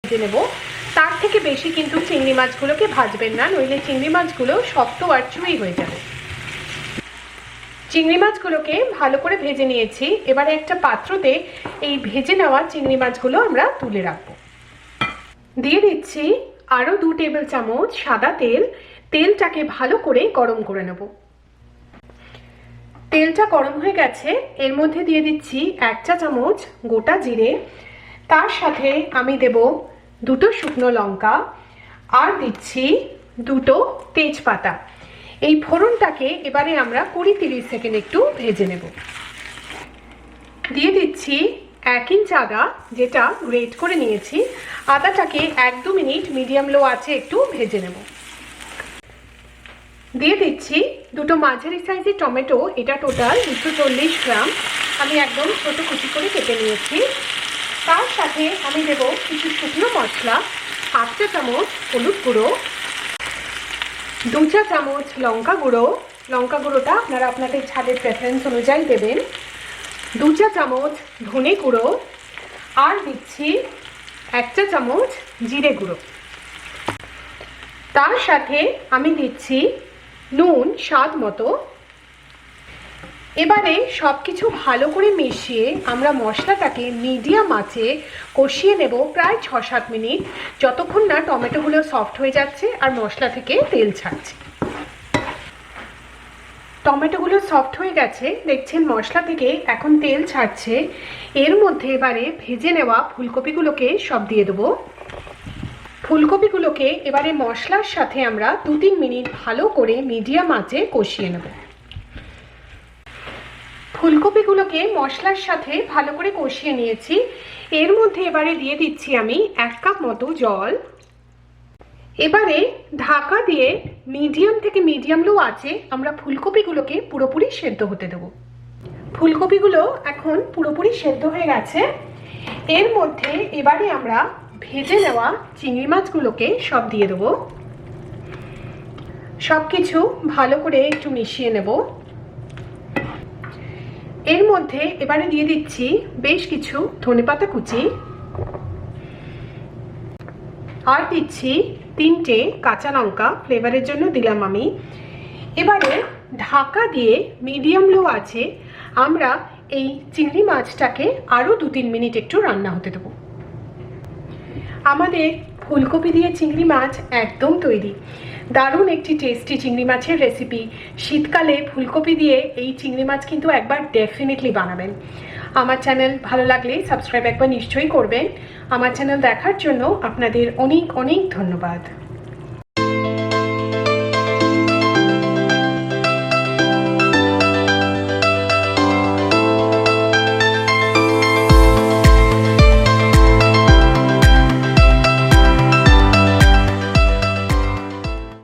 ভেজে নেব। তার থেকে বেশি কিন্তু চিংড়ি মাছগুলোকে ভাজবেন না, নইলে চিংড়ি মাছগুলো শক্ত আর চুই হয়ে যাবে। চিংড়ি মাছগুলোকে ভালো করে ভেজে নিয়েছি। এবারে একটা পাত্রতে এই ভেজে নেওয়া চিংড়ি মাছগুলো আমরা তুলে রাখবো। দিয়ে দিচ্ছি আরও 2 টেবিল চামচ সাদা তেল। তেলটাকে ভালো করে গরম করে নেব। তেলটা গরম হয়ে গেছে, এর মধ্যে দিয়ে দিচ্ছি 1 চা চামচ গোটা জিরে, তার সাথে আমি দেব 2টো শুকনো লঙ্কা আর দিচ্ছি 2টো তেজপাতা। এই ফোড়নটাকে এবারে আমরা 20-30 সেকেন্ড একটু ভেজে নেব। দিয়ে দিচ্ছি 1 ইঞ্চ আদা, যেটা গ্রেট করে নিয়েছি। আদাটাকে 1-2 মিনিট মিডিয়াম লো আঁচে একটু ভেজে নেব। দিয়ে দিচ্ছি 2টো মাঝারি সাইজের টমেটো, এটা টোটাল 240 গ্রাম, আমি একদম ছোট কুচি করে কেটে নিয়েছি। তার সাথে আমি দেব কিছু শুকনো মশলা, 1/2 চা চামচ হলুদ গুঁড়ো, 2 চা চামচ লঙ্কা গুঁড়ো। লঙ্কা গুঁড়োটা আপনারা আপনাদের ঝালের প্রেফারেন্স অনুযায়ী দেবেন। 2 চা চামচ ধনে গুঁড়ো আর দিচ্ছি 1 চা চামচ জিরে গুঁড়ো। তার সাথে আমি দিচ্ছি নুন স্বাদ মতো। এবারে সব কিছু ভালো করে মিশিয়ে আমরা মশলাটাকে মিডিয়াম আঁচে কষিয়ে নেব প্রায় 6-7 মিনিট, যতক্ষণ না টমেটোগুলো সফট হয়ে যাচ্ছে আর মশলা থেকে তেল ছাড়ছে। টমেটোগুলো সফট হয়ে গেছে, দেখছেন মশলা থেকে এখন তেল ছাড়ছে। এর মধ্যে এবারে ভেজে নেওয়া ফুলকপিগুলোকে সব দিয়ে দেবো। ফুলকপিগুলোকে এবারে মশলার সাথে আমরা 2-3 মিনিট ভালো করে মিডিয়াম আঁচে কষিয়ে নেব। ফুলকপিগুলোকে মশলার সাথে ভালো করে কষিয়ে নিয়েছি। এর মধ্যে এবারে দিয়ে দিচ্ছি আমি 1 কাপ মতো জল। এবারে ঢাকা দিয়ে মিডিয়াম থেকে মিডিয়াম লো আঁচে আমরা ফুলকপিগুলোকে পুরোপুরি সেদ্ধ হতে দেব। ফুলকপিগুলো এখন পুরোপুরি সেদ্ধ হয়ে গেছে। এর মধ্যে এবারে আমরা ভেজে নেওয়া চিংড়ি মাছগুলোকে সব দিয়ে দেবো। সব কিছু ভালো করে একটু মিশিয়ে নেব। এর মধ্যে এবারে দিয়ে দিচ্ছি বেশ কিছু ধনেপাতা কুচি আর দিচ্ছি 3টে কাঁচা লঙ্কা, ফ্লেভারের জন্য দিলাম আমি। এবারে ঢাকা দিয়ে মিডিয়াম লো আছে আমরা এই চিংড়ি মাছটাকে আরও 2-3 মিনিট একটু রান্না হতে দেবো। আমাদের ফুলকপি দিয়ে চিংড়ি মাছ একদম তৈরি। দারুণ একটি টেস্টি চিংড়ি মাছের রেসিপি। শীতকালে ফুলকপি দিয়ে এই চিংড়ি মাছ কিন্তু একবার ডেফিনেটলি বানাবেন। আমার চ্যানেল ভালো লাগলে সাবস্ক্রাইব একবার নিশ্চয়ই করবেন। আমার চ্যানেল দেখার জন্য আপনাদের অনেক অনেক ধন্যবাদ।